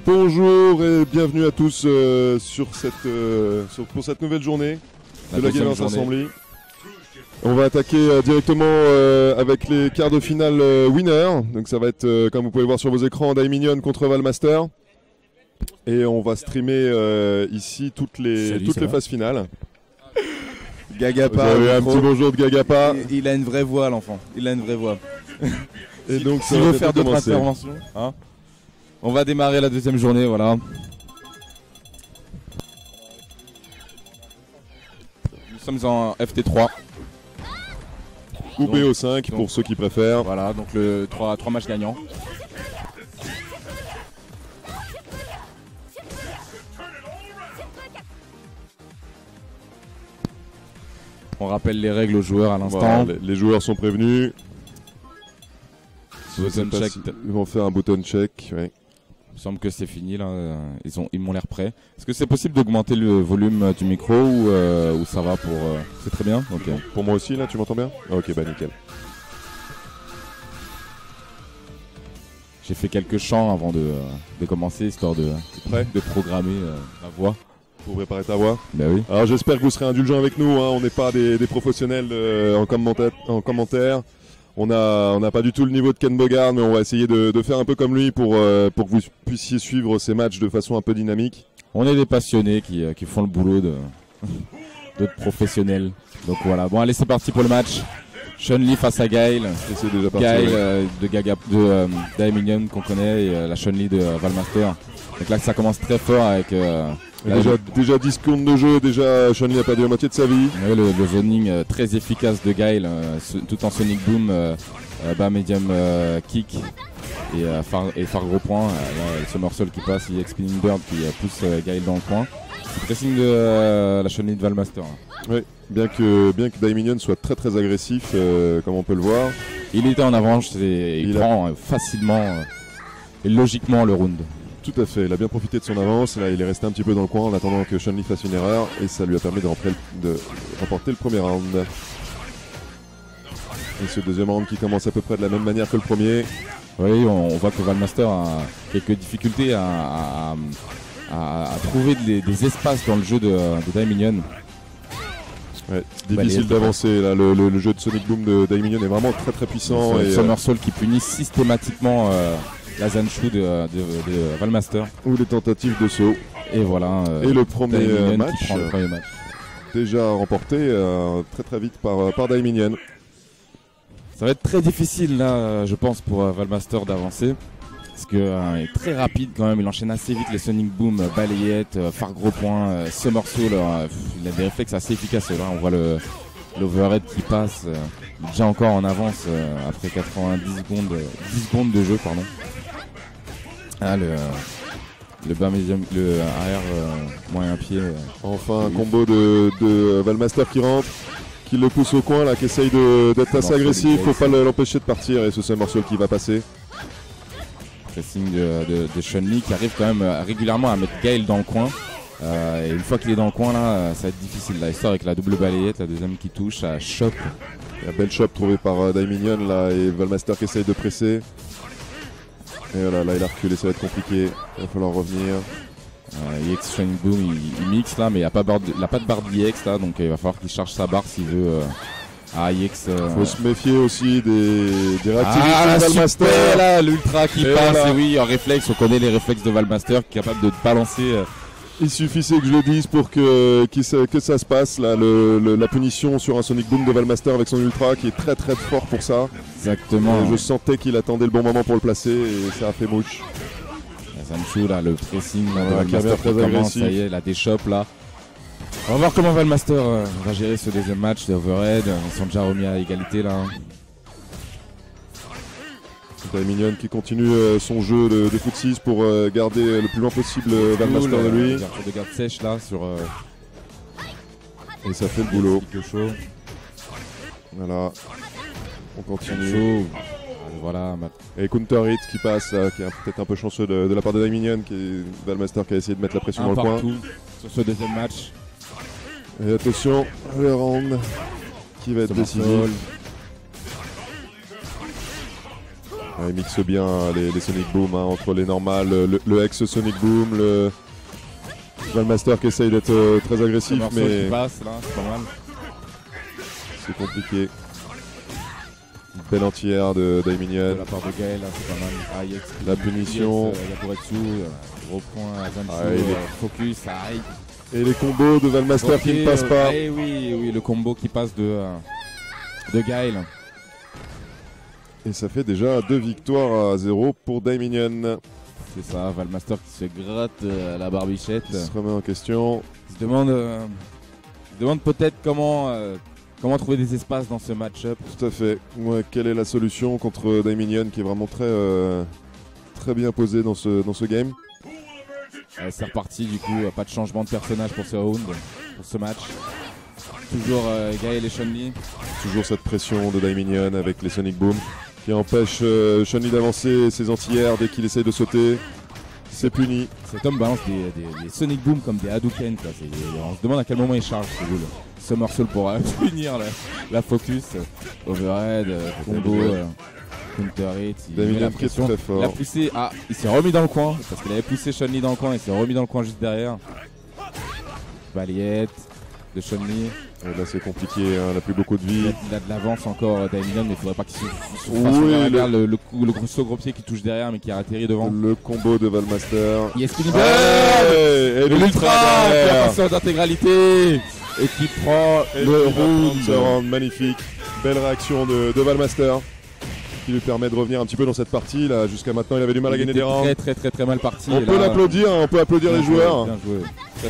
Bonjour et bienvenue à tous pour cette nouvelle journée de la Gamers Assembly. On va attaquer directement avec les quarts de finale winner. Donc ça va être, comme vous pouvez le voir sur vos écrans, Daiminion contre Valmaster. Et on va streamer ici toutes les phases finales. Gagapa, un petit bonjour de Gagapa. Il a une vraie voix, l'enfant. Il a une vraie voix. Et donc, s'il veut faire d'autres interventions, hein, on va démarrer la deuxième journée, voilà. Nous sommes en FT3. Ou BO5 pour ceux qui préfèrent. Voilà, donc le 3 matchs gagnants. On rappelle les règles aux joueurs à l'instant. Voilà, les joueurs sont prévenus. Check. Ils vont faire un button check. Ouais. Il me semble que c'est fini là. Ils m'ont l'air prêts. Est-ce que c'est possible d'augmenter le volume du micro ou ça va pour C'est très bien. Ok. Pour moi aussi là, tu m'entends bien? Ok, bah nickel. J'ai fait quelques chants avant de commencer, histoire de programmer ma voix. Pour préparer ta voix. Ben oui. Alors j'espère que vous serez indulgents avec nous, hein. On n'est pas des professionnels en commentaire. On n'a pas du tout le niveau de Ken Bogard, mais on va essayer de faire un peu comme lui pour que vous puissiez suivre ces matchs de façon un peu dynamique. On est des passionnés qui font le boulot d'autres professionnels. Donc voilà, bon allez c'est parti pour le match. Chun-Li face à Gaël. C'est déjà parti. Gaël de Daiminion qu'on connaît et la Chun-Li de Valmaster. Donc là ça commence très fort avec... déjà 10 secondes de jeu, déjà Chun-Li a perdu la moitié de sa vie. Ouais, le zoning très efficace de Gaël, tout en Sonic Boom, bas medium kick et phare gros point. Là, ce morceau qui passe, il y a Spinning Bird qui pousse Gaël dans le coin. C'est pressing de la Chun-Li de Valmaster. Oui, bien que Daiminion soit très très agressif, comme on peut le voir. Il était en avance et il prend facilement et logiquement le round. Tout à fait, il a bien profité de son avance, là il est resté un petit peu dans le coin en attendant que Chun-Li fasse une erreur et ça lui a permis de remporter le premier round. Et ce deuxième round qui commence à peu près de la même manière que le premier. Oui, on voit que Valmaster a quelques difficultés à trouver des espaces dans le jeu de Daiminion. Ouais, difficile d'avancer là, le jeu de Sonic Boom de Daiminion est vraiment très très puissant. Et Somersault qui punit systématiquement la Zanshu de Valmaster. Ou les tentatives de saut. Et voilà. Et le premier match, qui prend le premier match. Déjà remporté très très vite par Daiminion. Ça va être très difficile là, je pense, pour Valmaster d'avancer. Parce qu'il est très rapide quand même, il enchaîne assez vite les Sonic Boom, balayette, phare gros point, Somersault. Il a des réflexes assez efficaces. Là, on voit l'overhead qui passe. Il est déjà encore en avance après 10 secondes de jeu, pardon. Ah, le bas médium, le arrière moyen pied. Enfin un combo de Valmaster qui rentre, qui le pousse au coin là, qui essaye d'être assez agressif, faut pas l'empêcher de partir et ce morceau qui va passer. Pressing de Chun-Li qui arrive quand même régulièrement à mettre Gaël dans le coin. Et une fois qu'il est dans le coin là, ça va être difficile. Là, il sort avec la double balayette, la deuxième qui touche, à Chop. La belle Chop trouvée par Daiminion là et Valmaster qui essaye de presser. Et voilà, là il a reculé, ça va être compliqué, il va falloir revenir. EX Shining Boom il mixe là, mais il n'a pas de barre d'EX là, donc il va falloir qu'il charge sa barre s'il veut. EX. Faut se méfier aussi des réactivités de Valmaster. Super, là, l'ultra qui passe, voilà. Et oui, en réflexe, on connaît les réflexes de Valmaster qui est capable de balancer. Il suffisait que je le dise pour que ça se passe là, la punition sur un Sonic Boom de Valmaster avec son ultra qui est très très fort pour ça. Exactement. Et je sentais qu'il attendait le bon moment pour le placer et ça a fait mouche. Zanshu là, le pressing là, voilà, Valmaster très agressif. Ça y est, la déchoppe là. On va voir comment Valmaster va gérer ce deuxième match des overhead. Ils sont déjà remis à égalité là. Daiminion qui continue son jeu de foot 6 pour garder le plus loin possible Valmaster de lui. Ouverture de garde sèche là sur. Et ça fait le boulot. Chaud. Voilà. On continue. Voilà. Et counter hit qui passe, qui est peut-être un peu chanceux de la part de Daiminion, Valmaster qui a essayé de mettre la pression dans le coin. Sur ce deuxième match. Et attention, le round qui va être décisif. Ouais, il mixe bien les Sonic Boom hein, entre les normales, le ex-Sonic Boom, le Valmaster qui essaye d'être très agressif, mais qui passe, là, c'est pas mal. C'est compliqué. Une belle entière de Daiminion. De la part de Gaël, là, c'est pas mal. La punition. Yakuretsu, gros point à Zanchu, focus, aïe. Et les combos de Valmaster qui ne passent pas. Oui, le combo qui passe de Gaël. Et ça fait déjà 2 victoires à 0 pour Daiminion. C'est ça, Valmaster qui se gratte la barbichette. Il se remet en question. Il se demande peut-être comment trouver des espaces dans ce match-up. Tout à fait. Ouais, quelle est la solution contre Daiminion qui est vraiment très bien posé dans ce game. C'est reparti du coup, pas de changement de personnage pour ce round, pour ce match. Toujours Gaël et Chun-Li. Toujours cette pression de Daiminion avec les Sonic Boom qui empêche Chun-Li d'avancer ses anti-airs dès qu'il essaye de sauter. C'est puni. Cet homme balance des Sonic Boom comme des Hadouken. On se demande à quel moment il charge ce boule. Somersault pour punir la focus. Overhead, combo, counter hit. Daiminion qui est très fort. Il a poussé. Ah, il s'est remis dans le coin parce qu'il avait poussé Chun-Li dans le coin. Il s'est remis dans le coin juste derrière. Balayette de Chun-Li. Là c'est compliqué, hein, il n'a plus beaucoup de vie. Il a de l'avance encore Daiminion, mais il faudrait pas qu'il se fasse le gros pied qui touche derrière mais qui a atterri devant. Le combo de Valmaster. Yes, et l'ultra qui a passé en intégralité et qui prend le round. Magnifique. Belle réaction de Valmaster qui lui permet de revenir un petit peu dans cette partie. Là, jusqu'à maintenant, il avait du mal à gagner des rounds. Très mal parti. On peut l'applaudir, on peut applaudir les joueurs. Bien joué.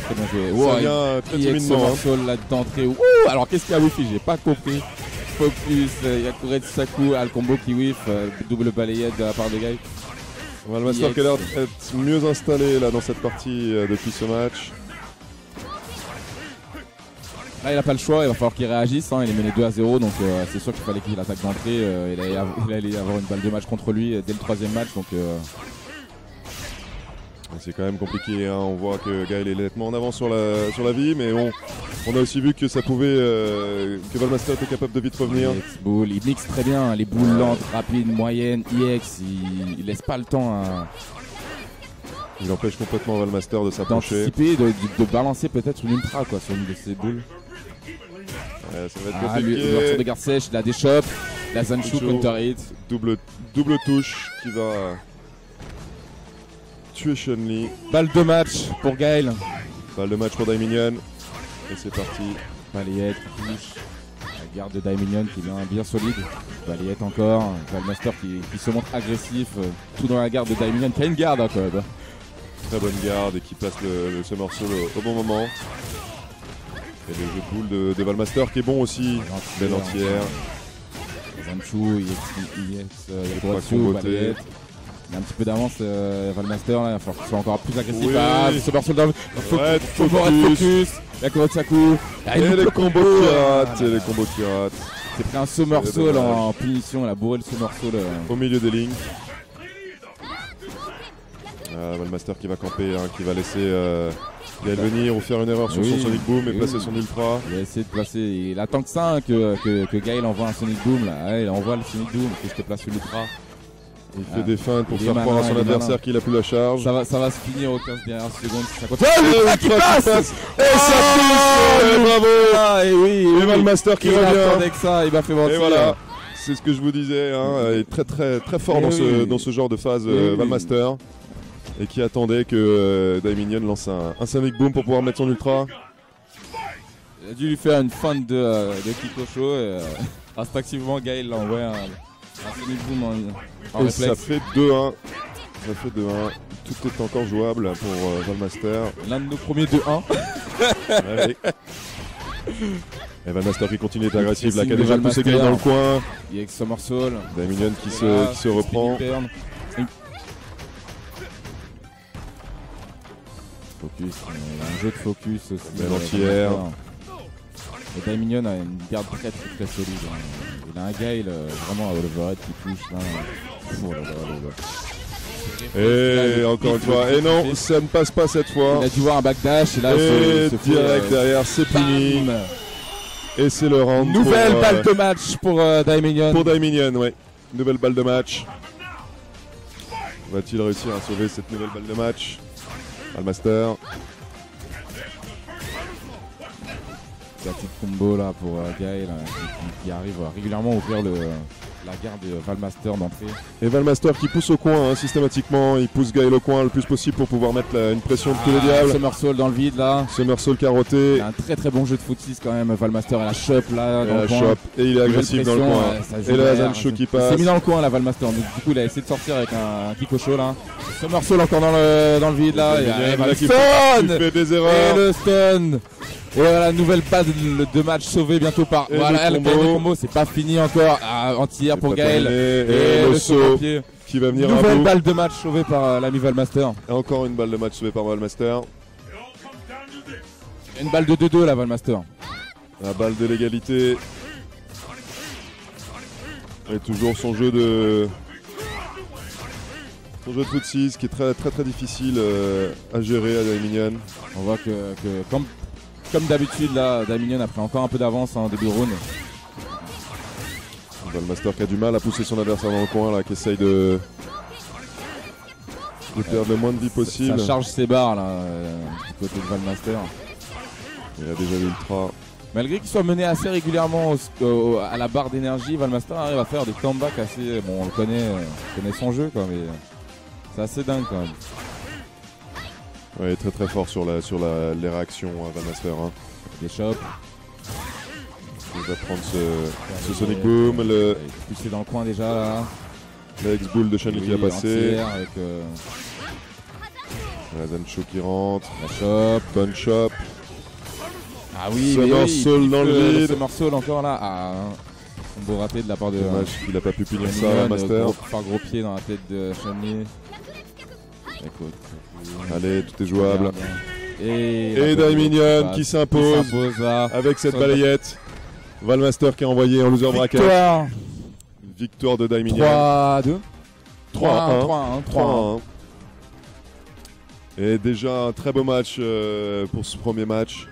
Très bien joué. Ça vient très timidement. Là d'entrée. Alors qu'est-ce qu'il y a Wi-Fi? J'ai pas compris. Focus, Yakuretsu Saku, le combo qui whiff, double balayette de la part de Gaël. Valmaster qui a l'air d'être mieux installé là dans cette partie depuis ce match. Là il n'a pas le choix, il va falloir qu'il réagisse, hein. Il est mené 2-0 donc c'est sûr qu'il fallait qu'il attaque d'entrée, il allait y avoir une balle de match contre lui dès le 3e match donc c'est quand même compliqué, hein. On voit que Gaël est nettement en avance sur la vie, mais on a aussi vu que ça pouvait que Valmaster était capable de vite revenir. Il mixe très bien, les boules lentes, rapides, moyennes, EX, il laisse pas le temps à... Il empêche complètement Valmaster de s'approcher. D'anticiper, de balancer peut-être une ultra quoi, sur une de ses boules. Ouais, ça va être compliqué. L'ouverture de garde sèche, la déchoppe, la Zanchu counter hit. Double touche qui va tuer Chun-Li. Balle de match pour Gaël. Balle de match pour Daiminion. Et c'est parti. Balayette qui touche. La garde de Daiminion qui vient bien solide. Balayette encore. Valmaster qui se montre agressif. Tout dans la garde de Daiminion qui a une garde hein, quand même. Très bonne garde et qui place le Somersault au bon moment. Et le jeu de boule de Valmaster qui est bon aussi. Belle entière. Zanchu, Yakuretsu, Balayette. Il y a un petit peu d'avance Valmaster là, il va falloir qu'il soit encore plus agressif. Oui. Ah, Somersault down. Focus. Yakuretsu. Et les combos qui ratent. Et les combos qui ratent. C'est pris un Somersault en punition, il a bourré le Somersault au milieu des lignes. Valmaster qui va camper, hein, qui va laisser Gaël venir ou faire une erreur sur son Sonic Boom et placer son ultra. Il va essayer de placer. Il attend que ça, hein, que Gaël envoie un Sonic Boom. Là. Ouais, il envoie le Sonic Boom, que je te place l'ultra. Il fait des feintes pour faire croire à son adversaire qu'il a plus la charge. Ça va se finir aux 15 dernières secondes. Ça continue. Qui passe. Et ça touche. Bravo. Et oui. Et Valmaster qui revient. Avec ça, il m'a fait mentir. Et voilà. C'est ce que je vous disais. Hein. Il est très fort dans ce genre de phase, Valmaster. Et qui attendait que Daiminion lance un Sonic Boom pour pouvoir mettre son ultra. Il a dû lui faire une feinte de Kikosho. Et, instinctivement, Gaël l'a envoyé un Sonic Boom en réflexe. Ça fait 2-1. Tout est encore jouable pour Valmaster. L'un de nos premiers 2-1. Allez. Et Valmaster qui continue d'être agressif, là, qui a déjà poussé Gaël dans le coin. Il y a Somersault. Daiminion qui se reprend. Focus, un jeu de focus aussi. Belle entière. Et Daiminion a une garde très solide. Il a un Gaël vraiment à overhead qui touche là. Et encore une fois, et non, ça ne passe pas cette fois. Il a dû voir un backdash et là direct derrière, c'est puni. Et c'est le round. Nouvelle balle de match pour Daiminion. Pour Daiminion, ouais. Nouvelle balle de match. Va-t-il réussir à sauver cette nouvelle balle de match? Valmaster. La petite combo là pour Gaël qui arrive régulièrement à ouvrir la garde de Valmaster d'entrée. Et Valmaster qui pousse au coin hein, systématiquement, il pousse Gaël au coin le plus possible pour pouvoir mettre une pression de tous les diables. Somersault dans le vide là. Somersault carotté. Il a un très très bon jeu de footsist quand même, Valmaster et la chope là dans le coin. Et il est agressif dans le coin. Et là Zancho qui passe. Il s'est mis dans le coin là Valmaster, du coup il a essayé de sortir avec un kick au chaud là. Somersault encore dans le vide là. Et il fait des erreurs. Et le stun. Et voilà, nouvelle balle de match sauvée bientôt par. Et voilà, le combo, c'est pas fini encore. Anti-air pour Gaël. Et le saut qui va venir à bout. Nouvelle balle de match sauvée par l'ami Valmaster. Et encore une balle de match sauvée par Valmaster. Une balle de 2-2 là, Valmaster. La balle de l'égalité. Et toujours son jeu de. Son jeu de foot 6 qui est très très très difficile à gérer à Daiminion. On voit que comme d'habitude là, Daiminion a pris encore un peu d'avance en début de round. Valmaster qui a du mal à pousser son adversaire dans le coin là, qui essaye de perdre le moins de vie possible. Ça charge ses barres là, du côté de Valmaster. Il a déjà l'ultra. Malgré qu'il soit mené assez régulièrement à la barre d'énergie, Valmaster arrive à faire des comebacks assez. Bon, on connaît son jeu quoi, mais c'est assez dingue quand même. Ouais, il est très très fort sur les réactions à Valmaster. Hein. Des chops. Il va prendre ce Sonic Boom. Il est poussé dans le coin déjà là. La X-Bull de Shanley qui a passé. Avec la Zancho qui rentre. La chop. Bonne chop. Ah oui, Somersault dans le vide. Somersault encore là. Ah, un beau raté de la part de. Dommage qu'il n'a pas pu punir ça, Valmaster. Faire gros pied dans la tête de Shanley. Allez, tout est jouable. Et Daiminion qui s'impose avec cette balayette. Valmaster qui a envoyé en loser bracket. Victoire de Daiminion. 3-2. 3-1. Et déjà un très beau match pour ce premier match.